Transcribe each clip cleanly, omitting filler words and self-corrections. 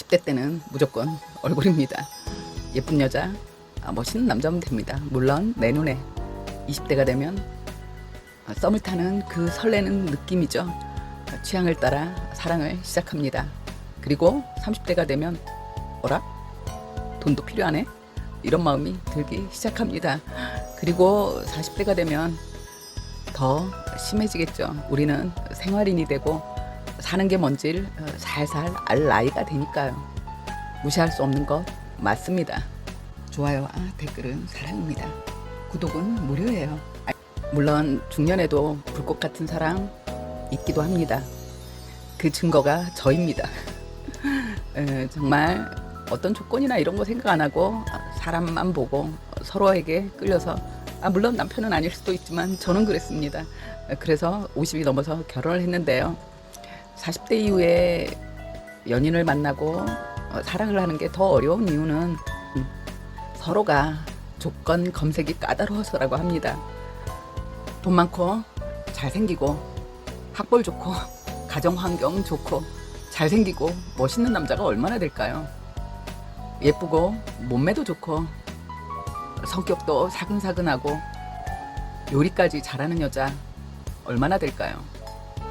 20대 때는 무조건 얼굴입니다. 예쁜 여자, 멋있는 남자면 됩니다. 물론 내 눈에 20대가 되면 썸을 타는 그 설레는 느낌이죠. 취향을 따라 사랑을 시작합니다. 그리고 30대가 되면 어라? 돈도 필요하네? 이런 마음이 들기 시작합니다. 그리고 40대가 되면 더 심해지겠죠. 우리는 생활인이 되고 사는 게 뭔지를 살살 알 나이가 되니까요. 무시할 수 없는 것 맞습니다. 좋아요와 댓글은 사랑입니다. 구독은 무료예요. 물론 중년에도 불꽃 같은 사랑 있기도 합니다. 그 증거가 저입니다. 정말 어떤 조건이나 이런 거 생각 안 하고 사람만 보고 서로에게 끌려서 물론 남편은 아닐 수도 있지만 저는 그랬습니다. 그래서 50이 넘어서 결혼을 했는데요. 40대 이후에 연인을 만나고 사랑을 하는 게 더 어려운 이유는 서로가 조건 검색이 까다로워서라고 합니다. 돈 많고 잘생기고 학벌 좋고 가정환경 좋고 잘생기고 멋있는 남자가 얼마나 될까요? 예쁘고 몸매도 좋고 성격도 사근사근하고 요리까지 잘하는 여자 얼마나 될까요?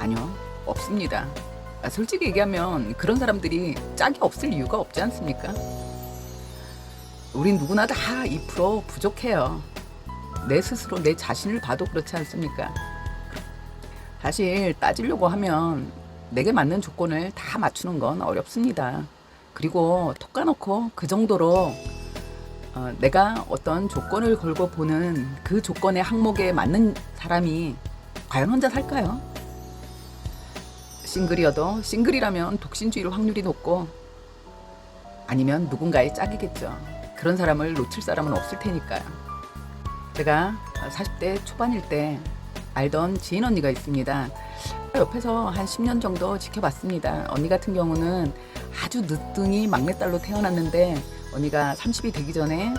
아니요, 없습니다. 솔직히 얘기하면 그런 사람들이 짝이 없을 이유가 없지 않습니까? 우린 누구나 다 2% 부족해요. 내 스스로 내 자신을 봐도 그렇지 않습니까? 사실 따지려고 하면 내게 맞는 조건을 다 맞추는 건 어렵습니다. 그리고 톡 까놓고 그 정도로 내가 어떤 조건을 걸고 보는 그 조건의 항목에 맞는 사람이 과연 혼자 살까요? 싱글이어도 싱글이라면 독신주의일 확률이 높고 아니면 누군가의 짝이겠죠. 그런 사람을 놓칠 사람은 없을 테니까요. 제가 40대 초반일 때 알던 지인 언니가 있습니다. 옆에서 한 10년 정도 지켜봤습니다. 언니 같은 경우는 아주 늦둥이 막내딸로 태어났는데 언니가 30이 되기 전에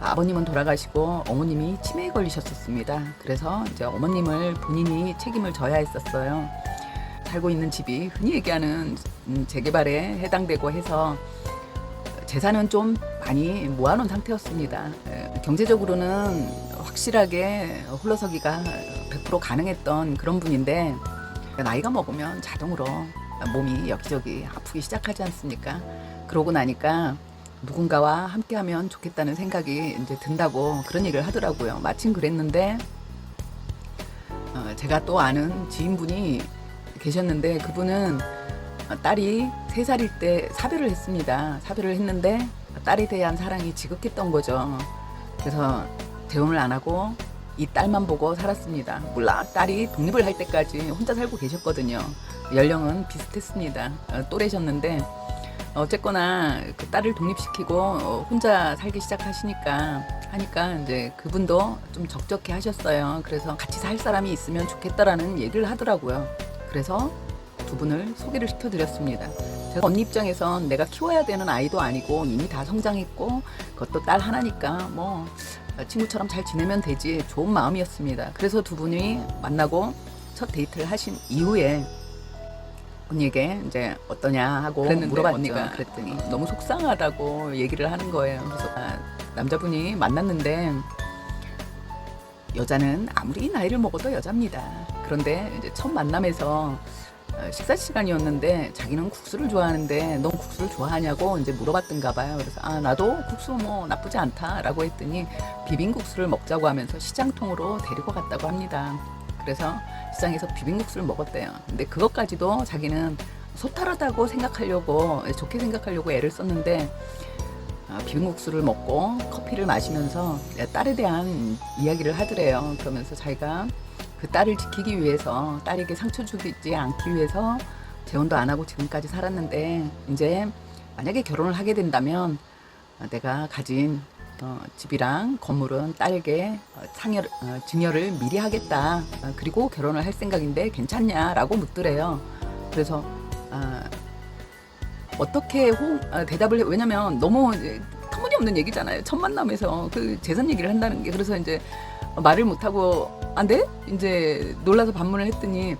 아버님은 돌아가시고 어머님이 치매에 걸리셨었습니다. 그래서 이제 어머님을 본인이 책임을 져야 했었어요. 살고 있는 집이 흔히 얘기하는 재개발에 해당되고 해서 재산은 좀 많이 모아놓은 상태였습니다. 경제적으로는 확실하게 홀로서기가 100% 가능했던 그런 분인데 나이가 먹으면 자동으로 몸이 여기저기 아프기 시작하지 않습니까? 그러고 나니까 누군가와 함께하면 좋겠다는 생각이 이제 든다고 그런 얘기를 하더라고요. 마침 그랬는데 제가 또 아는 지인분이 계셨는데 그분은 딸이 3살일 때 사별을 했습니다. 사별을 했는데 딸에 대한 사랑이 지극했던 거죠. 그래서 재혼을 안 하고 이 딸만 보고 살았습니다. 물론 딸이 독립을 할 때까지 혼자 살고 계셨거든요. 연령은 비슷했습니다. 또래셨는데 어쨌거나 그 딸을 독립시키고 혼자 살기 시작하시니까 이제 그분도 좀 적적해 하셨어요. 그래서 같이 살 사람이 있으면 좋겠다라는 얘기를 하더라고요. 그래서 두 분을 소개를 시켜드렸습니다. 제가 언니 입장에선 내가 키워야 되는 아이도 아니고 이미 다 성장했고 그것도 딸 하나니까 뭐 친구처럼 잘 지내면 되지 좋은 마음이었습니다. 그래서 두 분이 만나고 첫 데이트를 하신 이후에 언니에게 이제 어떠냐 하고 물어봤죠. 언니가 그랬더니 너무 속상하다고 얘기를 하는 거예요. 그래서 남자분이 만났는데 여자는 아무리 나이를 먹어도 여자입니다. 그런데 이제 첫 만남에서 식사 시간이었는데 자기는 국수를 좋아하는데 넌 국수를 좋아하냐고 이제 물어봤던가 봐요. 그래서 나도 국수 뭐 나쁘지 않다라고 했더니 비빔국수를 먹자고 하면서 시장통으로 데리고 갔다고 합니다. 그래서 시장에서 비빔국수를 먹었대요. 근데 그것까지도 자기는 소탈하다고 생각하려고 좋게 생각하려고 애를 썼는데 비빔국수를 먹고 커피를 마시면서 딸에 대한 이야기를 하더래요. 그러면서 자기가 그 딸을 지키기 위해서 딸에게 상처 주지 않기 위해서 재혼도 안 하고 지금까지 살았는데 이제 만약에 결혼을 하게 된다면 내가 가진 집이랑 건물은 딸에게 증여를 미리 하겠다. 그리고 결혼을 할 생각인데 괜찮냐라고 묻더래요. 그래서 어떻게 대답을 해? 왜냐면 너무 터무니없는 얘기잖아요. 첫 만남에서 그 재산 얘기를 한다는 게. 그래서 이제 말을 못하고 네? 이제 놀라서 반문을 했더니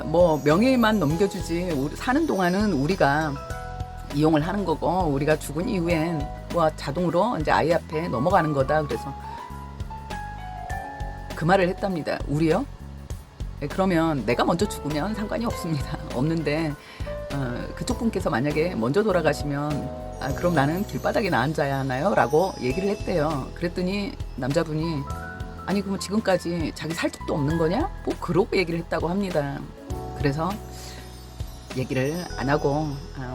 뭐 명예만 넘겨주지 우리 사는 동안은 우리가 이용을 하는 거고 우리가 죽은 이후엔 뭐 자동으로 이제 아이 앞에 넘어가는 거다. 그래서 그 말을 했답니다. 우리요? 네, 그러면 내가 먼저 죽으면 상관이 없습니다. 없는데 그쪽 분께서 만약에 먼저 돌아가시면 그럼 나는 길바닥에 앉아야 하나요? 라고 얘기를 했대요. 그랬더니 남자분이 아니 그럼 지금까지 자기 살 적도 없는 거냐? 뭐 그러고 얘기를 했다고 합니다. 그래서 얘기를 안 하고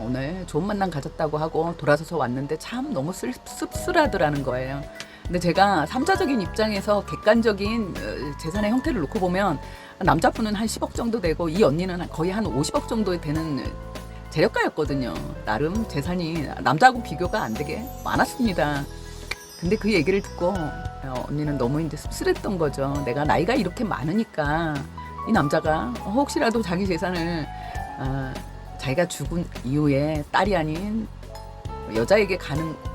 오늘 좋은 만남 가졌다고 하고 돌아서서 왔는데 참 너무 씁쓸하더라는 거예요. 근데 제가 삼자적인 입장에서 객관적인 재산의 형태를 놓고 보면 남자분은 한 10억 정도 되고 이 언니는 거의 한 50억 정도 되는 재력가였거든요. 나름 재산이 남자하고 비교가 안 되게 많았습니다. 근데 그 얘기를 듣고 언니는 너무 이제 씁쓸했던 거죠. 내가 나이가 이렇게 많으니까 이 남자가 혹시라도 자기 재산을 자기가 죽은 이후에 딸이 아닌 여자에게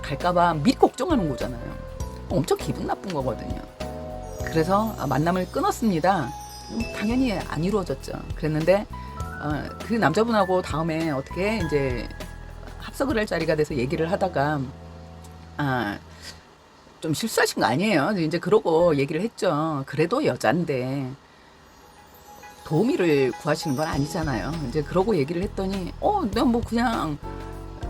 갈까봐 미리 걱정하는 거잖아요. 엄청 기분 나쁜 거거든요. 그래서 만남을 끊었습니다. 당연히 안 이루어졌죠. 그랬는데 그 남자분하고 다음에 어떻게 이제 합석을 할 자리가 돼서 얘기를 하다가 좀 실수하신 거 아니에요? 이제 그러고 얘기를 했죠. 그래도 여잔데 도우미를 구하시는 건 아니잖아요. 이제 그러고 얘기를 했더니 내가 뭐 그냥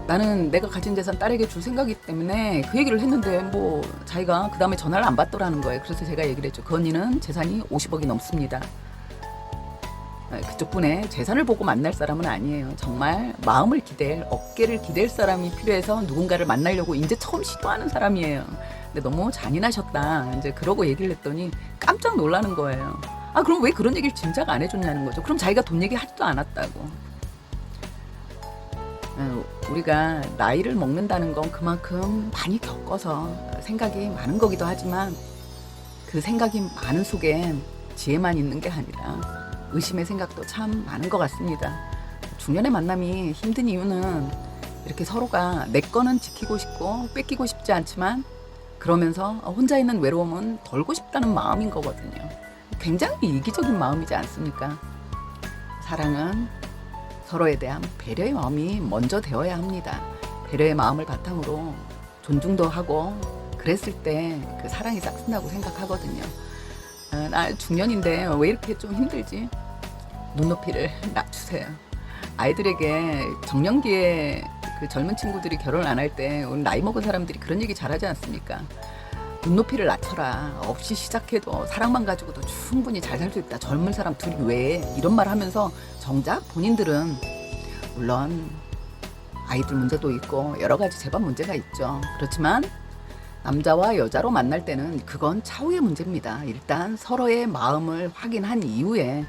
나는 내가 가진 재산 딸에게 줄 생각이기 때문에 그 얘기를 했는데 뭐 자기가 그 다음에 전화를 안 받더라는 거예요. 그래서 제가 얘기를 했죠. 그 언니는 재산이 50억이 넘습니다. 그쪽 분의 재산을 보고 만날 사람은 아니에요. 정말 마음을 기댈, 어깨를 기댈 사람이 필요해서 누군가를 만나려고 이제 처음 시도하는 사람이에요. 근데 너무 잔인하셨다. 이제 그러고 얘기를 했더니 깜짝 놀라는 거예요. 그럼 왜 그런 얘기를 진작 안 해줬냐는 거죠. 그럼 자기가 돈 얘기 하지도 않았다고. 우리가 나이를 먹는다는 건 그만큼 많이 겪어서 생각이 많은 거기도 하지만 그 생각이 많은 속엔 지혜만 있는 게 아니라 의심의 생각도 참 많은 것 같습니다. 중년의 만남이 힘든 이유는 이렇게 서로가 내 거는 지키고 싶고 뺏기고 싶지 않지만 그러면서 혼자 있는 외로움은 덜고 싶다는 마음인 거거든요. 굉장히 이기적인 마음이지 않습니까? 사랑은 서로에 대한 배려의 마음이 먼저 되어야 합니다. 배려의 마음을 바탕으로 존중도 하고 그랬을 때 그 사랑이 싹쓴다고 생각하거든요. 나 중년인데 왜 이렇게 좀 힘들지? 눈높이를 낮추세요. 아이들에게 정년기에 그 젊은 친구들이 결혼 안 할 때 우리 나이 먹은 사람들이 그런 얘기 잘하지 않습니까? 눈높이를 낮춰라. 없이 시작해도 사랑만 가지고도 충분히 잘 살 수 있다. 젊은 사람 둘이 왜 이런 말 하면서 정작 본인들은 물론 아이들 문제도 있고 여러 가지 재반 문제가 있죠. 그렇지만 남자와 여자로 만날 때는 그건 차후의 문제입니다. 일단 서로의 마음을 확인한 이후에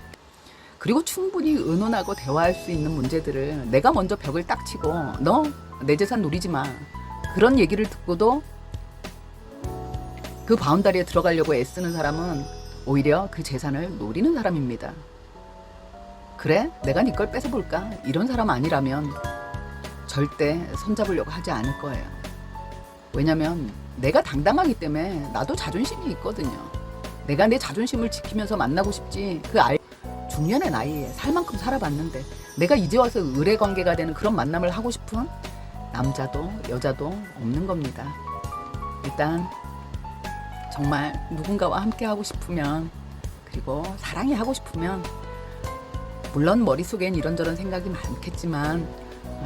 그리고 충분히 의논하고 대화할 수 있는 문제들을 내가 먼저 벽을 딱 치고 너 내 재산 노리지 마. 그런 얘기를 듣고도 그 바운다리에 들어가려고 애쓰는 사람은 오히려 그 재산을 노리는 사람입니다. 그래? 내가 네 걸 뺏어볼까? 이런 사람 아니라면 절대 손잡으려고 하지 않을 거예요. 왜냐면 내가 당당하기 때문에 나도 자존심이 있거든요. 내가 내 자존심을 지키면서 만나고 싶지 중년의 나이에 살 만큼 살아봤는데 내가 이제 와서 의뢰 관계가 되는 그런 만남을 하고 싶은 남자도 여자도 없는 겁니다. 일단 정말 누군가와 함께 하고 싶으면 그리고 사랑이 하고 싶으면 물론 머릿속엔 이런저런 생각이 많겠지만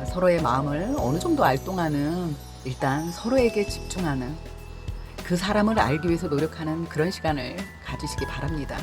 서로의 마음을 어느 정도 알 동안은 일단 서로에게 집중하는 그 사람을 알기 위해서 노력하는 그런 시간을 가지시기 바랍니다.